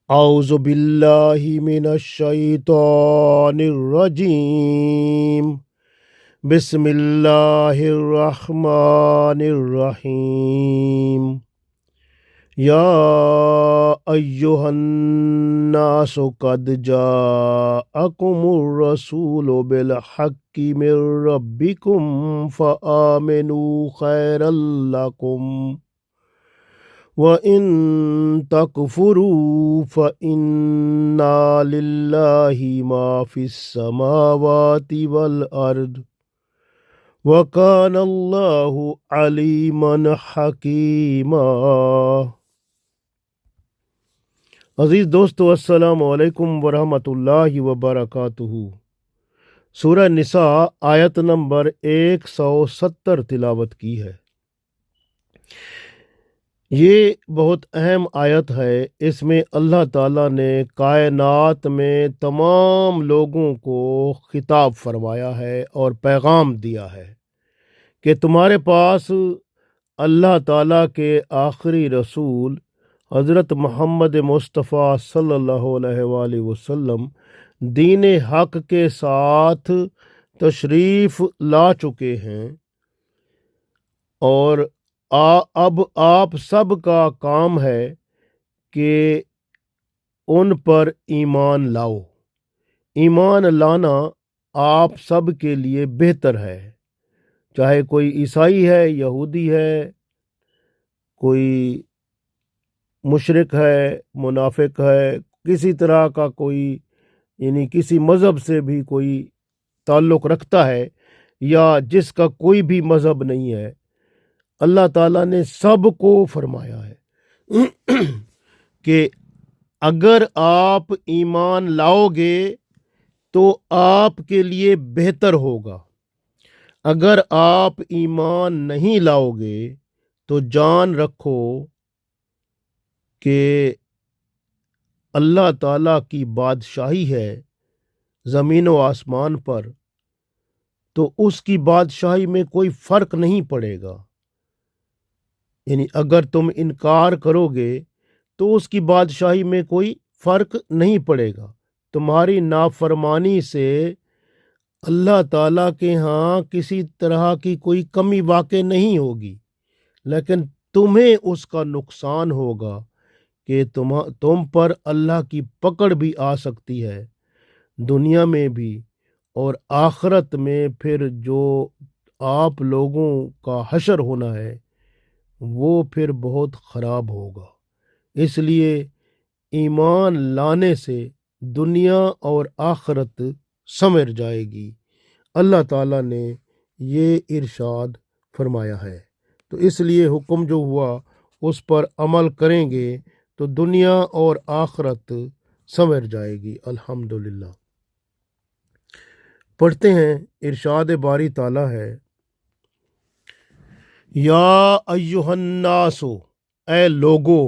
اعوذ باللہ من الشیطان الرجیم بسم اللہ الرحمن الرحیم یا ایہا الناس قد جاءکم الرسول بالحق من ربکم فآمنوا خیرا لکم وَإِن تَكْفُرُوا فَإِنَّ لِلَّهِ مَا فِي السَّمَاوَاتِ وَالْأَرْضِ وَكَانَ اللَّهُ عَلِيمًا حَكِيمًا۔ عزیز دوستو، السلام علیکم ورحمۃ اللہ وبرکاتہ۔ سورہ نساء آیت نمبر 170 تلاوت کی ہے۔ یہ بہت اہم آیت ہے۔ اس میں اللہ تعالیٰ نے کائنات میں تمام لوگوں کو خطاب فرمایا ہے اور پیغام دیا ہے کہ تمہارے پاس اللہ تعالیٰ کے آخری رسول حضرت محمد مصطفیٰ صلی اللہ علیہ وآلہ وسلم دین حق کے ساتھ تشریف لا چکے ہیں، اور اب آپ سب کا کام ہے کہ ان پر ایمان لاؤ۔ ایمان لانا آپ سب کے لیے بہتر ہے، چاہے کوئی عیسائی ہے، یہودی ہے، کوئی مشرک ہے، منافق ہے، کسی طرح کا کوئی کسی مذہب سے بھی کوئی تعلق رکھتا ہے یا جس کا کوئی بھی مذہب نہیں ہے، اللہ تعالیٰ نے سب کو فرمایا ہے کہ اگر آپ ایمان لاؤ گے تو آپ کے لیے بہتر ہوگا، اگر آپ ایمان نہیں لاؤ گے تو جان رکھو کہ اللہ تعالیٰ کی بادشاہی ہے زمین و آسمان پر، تو اس کی بادشاہی میں کوئی فرق نہیں پڑے گا۔ اگر تم انکار کرو گے تو اس کی بادشاہی میں کوئی فرق نہیں پڑے گا۔ تمہاری نافرمانی سے اللہ تعالیٰ کے ہاں کسی طرح کی کوئی کمی واقع نہیں ہوگی، لیکن تمہیں اس کا نقصان ہوگا کہ تم پر اللہ کی پکڑ بھی آ سکتی ہے، دنیا میں بھی اور آخرت میں پھر جو آپ لوگوں کا حشر ہونا ہے وہ پھر بہت خراب ہوگا۔ اس لیے ایمان لانے سے دنیا اور آخرت سنور جائے گی۔ اللہ تعالیٰ نے یہ ارشاد فرمایا ہے، تو اس لیے حکم جو ہوا اس پر عمل کریں گے تو دنیا اور آخرت سنور جائے گی۔ الحمدللہ۔ پڑھتے ہیں، ارشاد باری تعالیٰ ہے، یا ایہا الناس، اے لوگو،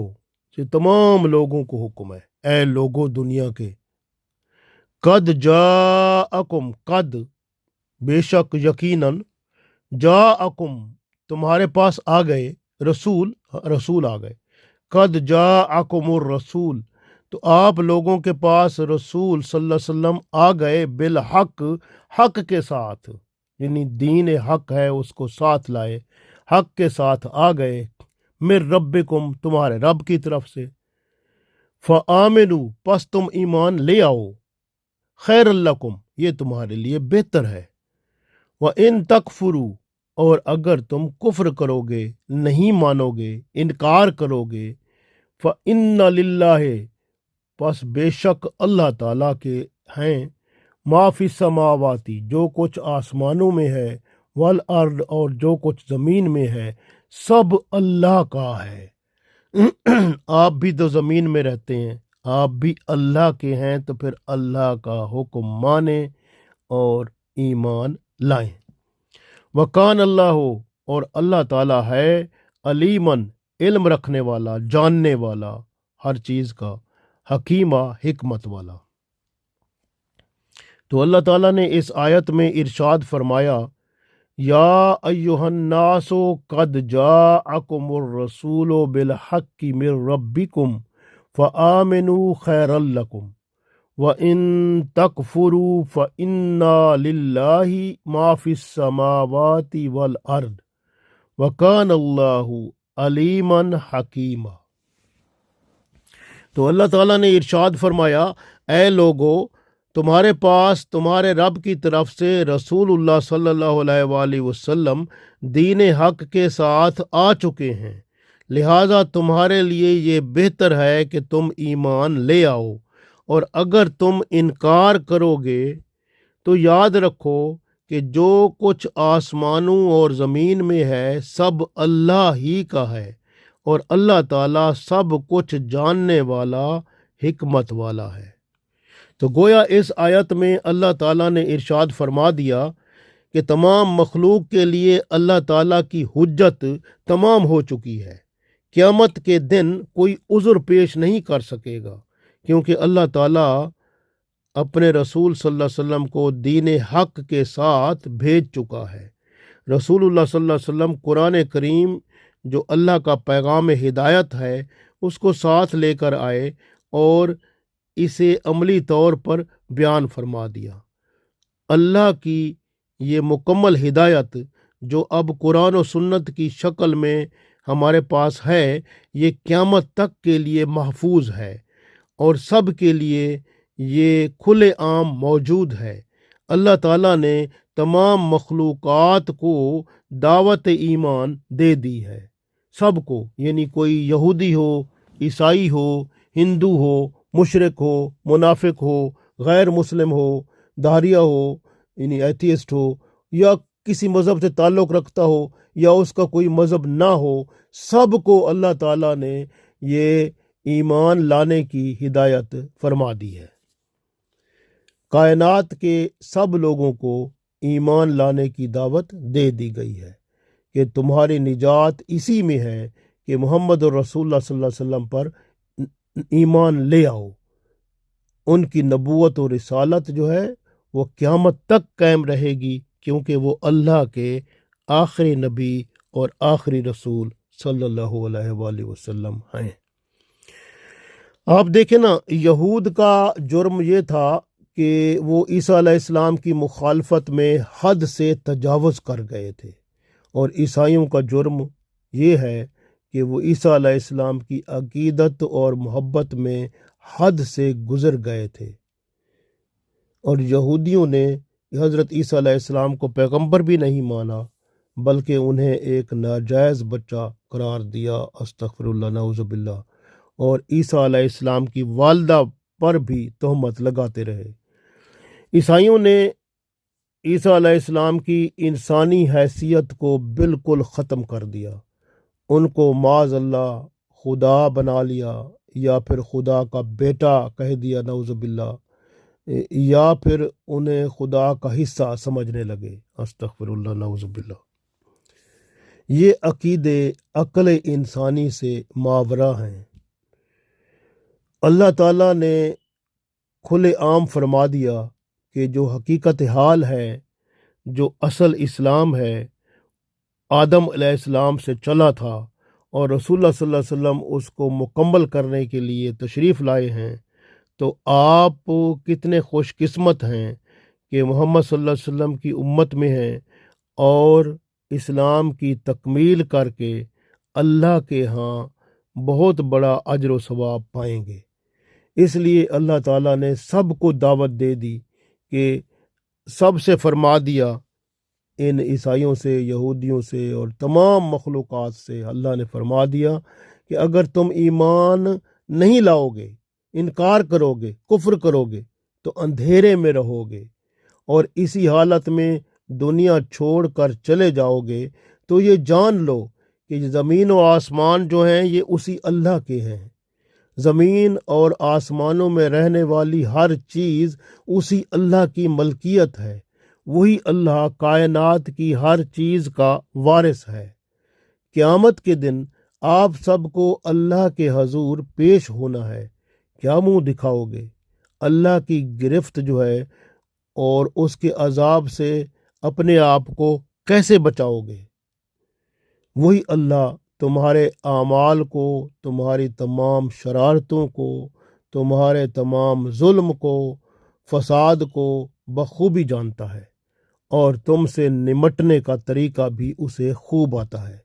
یہ تمام لوگوں کو حکم ہے، اے لوگو دنیا کے، قد جاءکم، قد بے شک، یقیناً، جاءکم تمہارے پاس آ گئے، رسول آ گئے، قد جاءکم الرسول تو آپ لوگوں کے پاس رسول صلی اللہ علیہ وسلم آ گئے، بالحق، حق کے ساتھ، یعنی دین حق ہے اس کو ساتھ لائے، حق کے ساتھ آ گئے، من ربکم تمہارے رب کی طرف سے، فآمنوا پس تم ایمان لے آؤ، خیر لکم یہ تمہارے لیے بہتر ہے، وَإِن تَكْفُرُوا اور اگر تم کفر کرو گے، نہیں مانو گے، انکار کرو گے، فَإِنَّ لِلَّهِ پس بے شک اللہ تعالیٰ کے ہیں، ما فی السماوات جو کچھ آسمانوں میں ہے، والارض اور جو کچھ زمین میں ہے، سب اللہ کا ہے۔ آپ بھی تو زمین میں رہتے ہیں، آپ بھی اللہ کے ہیں، تو پھر اللہ کا حکم مانیں اور ایمان لائیں۔ وکان اللہ اور اللہ تعالیٰ ہے، علیماً علم رکھنے والا، جاننے والا ہر چیز کا، حکیمہ حکمت والا۔ تو اللہ تعالیٰ نے اس آیت میں ارشاد فرمایا، یا ایہا الناس قد جاءکم الرسول بالحق من ربکم فآمنوا خیر لکم وَإِن تَكْفُرُوا فَإِنَّا لِلَّهِ مَا فِي السَّمَاوَاتِ وَالْأَرْضِ وَكَانَ اللَّهُ عَلِيمًا حَكِيمًا۔ تو اللہ تعالیٰ نے ارشاد فرمایا، اے لوگو، تمہارے پاس تمہارے رب کی طرف سے رسول اللہ صلی اللہ علیہ وآلہ وسلم دین حق کے ساتھ آ چکے ہیں، لہٰذا تمہارے لیے یہ بہتر ہے کہ تم ایمان لے آؤ، اور اگر تم انکار کرو گے تو یاد رکھو کہ جو کچھ آسمانوں اور زمین میں ہے سب اللہ ہی کا ہے، اور اللہ تعالیٰ سب کچھ جاننے والا، حکمت والا ہے۔ تو گویا اس آیت میں اللہ تعالیٰ نے ارشاد فرما دیا کہ تمام مخلوق کے لیے اللہ تعالیٰ کی حجت تمام ہو چکی ہے، قیامت کے دن کوئی عذر پیش نہیں کر سکے گا، کیونکہ اللہ تعالیٰ اپنے رسول صلی اللہ علیہ وسلم کو دین حق کے ساتھ بھیج چکا ہے۔ رسول اللہ صلی اللہ علیہ وسلم قرآن کریم جو اللہ کا پیغام ہدایت ہے اس کو ساتھ لے کر آئے اور اسے عملی طور پر بیان فرما دیا۔ اللہ کی یہ مکمل ہدایت جو اب قرآن و سنت کی شکل میں ہمارے پاس ہے، یہ قیامت تک کے لیے محفوظ ہے اور سب کے لیے یہ کھلے عام موجود ہے۔ اللہ تعالیٰ نے تمام مخلوقات کو دعوت ایمان دے دی ہے، سب کو، یعنی کوئی یہودی ہو، عیسائی ہو، ہندو ہو، مشرک ہو، منافق ہو، غیر مسلم ہو، داہریہ ہو، یعنی ایتھیسٹ ہو، یا کسی مذہب سے تعلق رکھتا ہو یا اس کا کوئی مذہب نہ ہو، سب کو اللہ تعالیٰ نے یہ ایمان لانے کی ہدایت فرما دی ہے۔ کائنات کے سب لوگوں کو ایمان لانے کی دعوت دے دی گئی ہے کہ تمہاری نجات اسی میں ہے کہ محمد رسول اللہ صلی اللہ علیہ وسلم پر ایمان لے آؤ۔ ان کی نبوت اور رسالت جو ہے وہ قیامت تک قائم رہے گی، کیونکہ وہ اللہ کے آخری نبی اور آخری رسول صلی اللہ علیہ وآلہ وسلم ہیں۔ آپ دیکھیں نا، یہود کا جرم یہ تھا کہ وہ عیسیٰ علیہ السلام کی مخالفت میں حد سے تجاوز کر گئے تھے، اور عیسائیوں کا جرم یہ ہے کہ وہ عیسیٰ علیہ السلام کی عقیدت اور محبت میں حد سے گزر گئے تھے، اور یہودیوں نے حضرت عیسیٰ علیہ السلام کو پیغمبر بھی نہیں مانا بلکہ انہیں ایک ناجائز بچہ قرار دیا، استغفر اللہ، نعوذ باللہ، اور عیسیٰ علیہ السلام کی والدہ پر بھی تہمت لگاتے رہے۔ عیسائیوں نے عیسیٰ علیہ السلام کی انسانی حیثیت کو بالکل ختم کر دیا، ان کو معاذ اللہ خدا بنا لیا، یا پھر خدا کا بیٹا کہہ دیا، نعوذ باللہ، یا پھر انہیں خدا کا حصہ سمجھنے لگے، استغفر اللہ، نعوذ باللہ۔ یہ عقیدے عقل انسانی سے ماورا ہیں۔ اللہ تعالیٰ نے کھلے عام فرما دیا کہ جو حقیقت حال ہے، جو اصل اسلام ہے، آدم علیہ السلام سے چلا تھا، اور رسول اللہ صلی اللہ علیہ وسلم اس کو مکمل کرنے کے لیے تشریف لائے ہیں، تو آپ کتنے خوش قسمت ہیں کہ محمد صلی اللہ علیہ وسلم کی امت میں ہیں اور اسلام کی تکمیل کر کے اللہ کے ہاں بہت بڑا اجر و ثواب پائیں گے۔ اس لیے اللہ تعالیٰ نے سب کو دعوت دے دی کہ سب سے فرما دیا، ان عیسائیوں سے، یہودیوں سے اور تمام مخلوقات سے اللہ نے فرما دیا کہ اگر تم ایمان نہیں لاؤ گے، انکار کرو گے، کفر کرو گے، تو اندھیرے میں رہو گے، اور اسی حالت میں دنیا چھوڑ کر چلے جاؤ گے، تو یہ جان لو کہ زمین و آسمان جو ہیں یہ اسی اللہ کے ہیں۔ زمین اور آسمانوں میں رہنے والی ہر چیز اسی اللہ کی ملکیت ہے، وہی اللہ کائنات کی ہر چیز کا وارث ہے۔ قیامت کے دن آپ سب کو اللہ کے حضور پیش ہونا ہے، کیا منہ دکھاؤ گے؟ اللہ کی گرفت جو ہے اور اس کے عذاب سے اپنے آپ کو کیسے بچاؤ گے؟ وہی اللہ تمہارے اعمال کو، تمہاری تمام شرارتوں کو، تمہارے تمام ظلم کو، فساد کو بخوبی جانتا ہے، اور تم سے نمٹنے کا طریقہ بھی اسے خوب آتا ہے۔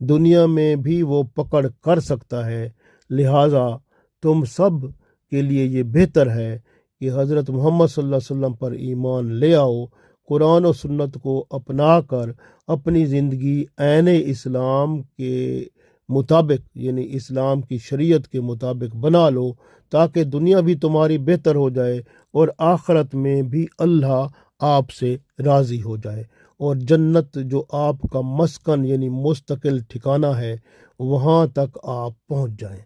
دنیا میں بھی وہ پکڑ کر سکتا ہے، لہٰذا تم سب کے لیے یہ بہتر ہے کہ حضرت محمد صلی اللہ علیہ وسلم پر ایمان لے آؤ، قرآن و سنت کو اپنا کر اپنی زندگی عین اسلام کے مطابق، یعنی اسلام کی شریعت کے مطابق بنا لو، تاکہ دنیا بھی تمہاری بہتر ہو جائے اور آخرت میں بھی اللہ آپ سے راضی ہو جائے، اور جنت جو آپ کا مسکن یعنی مستقل ٹھکانہ ہے وہاں تک آپ پہنچ جائیں۔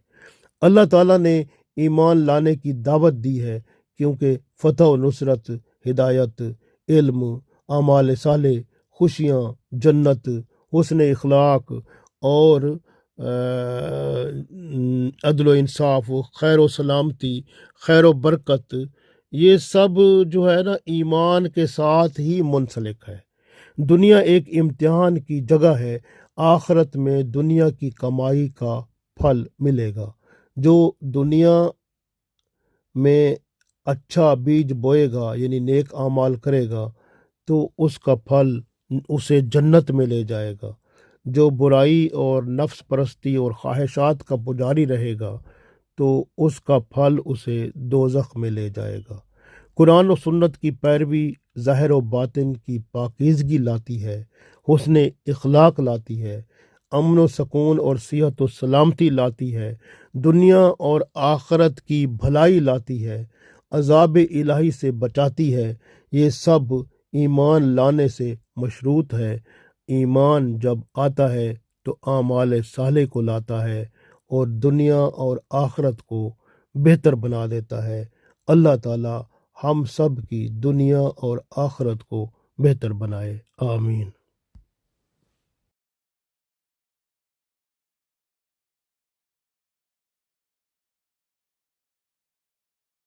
اللہ تعالیٰ نے ایمان لانے کی دعوت دی ہے، کیونکہ فتح و نصرت، ہدایت، علم، اعمال صالح، خوشیاں، جنت، حسن اخلاق اور عدل و انصاف، خیر و سلامتی، خیر و برکت، یہ سب جو ہے نا ایمان کے ساتھ ہی منسلک ہے۔ دنیا ایک امتحان کی جگہ ہے، آخرت میں دنیا کی کمائی کا پھل ملے گا۔ جو دنیا میں اچھا بیج بوئے گا یعنی نیک اعمال کرے گا تو اس کا پھل اسے جنت میں لے جائے گا۔ جو برائی اور نفس پرستی اور خواہشات کا پجاری رہے گا تو اس کا پھل اسے دوزخ میں لے جائے گا۔ قرآن و سنت کی پیروی ظاہر و باطن کی پاکیزگی لاتی ہے، حسن اخلاق لاتی ہے، امن و سکون اور صحت و سلامتی لاتی ہے، دنیا اور آخرت کی بھلائی لاتی ہے، عذاب الہی سے بچاتی ہے۔ یہ سب ایمان لانے سے مشروط ہے۔ ایمان جب آتا ہے تو اعمال صالح کو لاتا ہے اور دنیا اور آخرت کو بہتر بنا دیتا ہے۔ اللہ تعالی ہم سب کی دنیا اور آخرت کو بہتر بنائے، آمین۔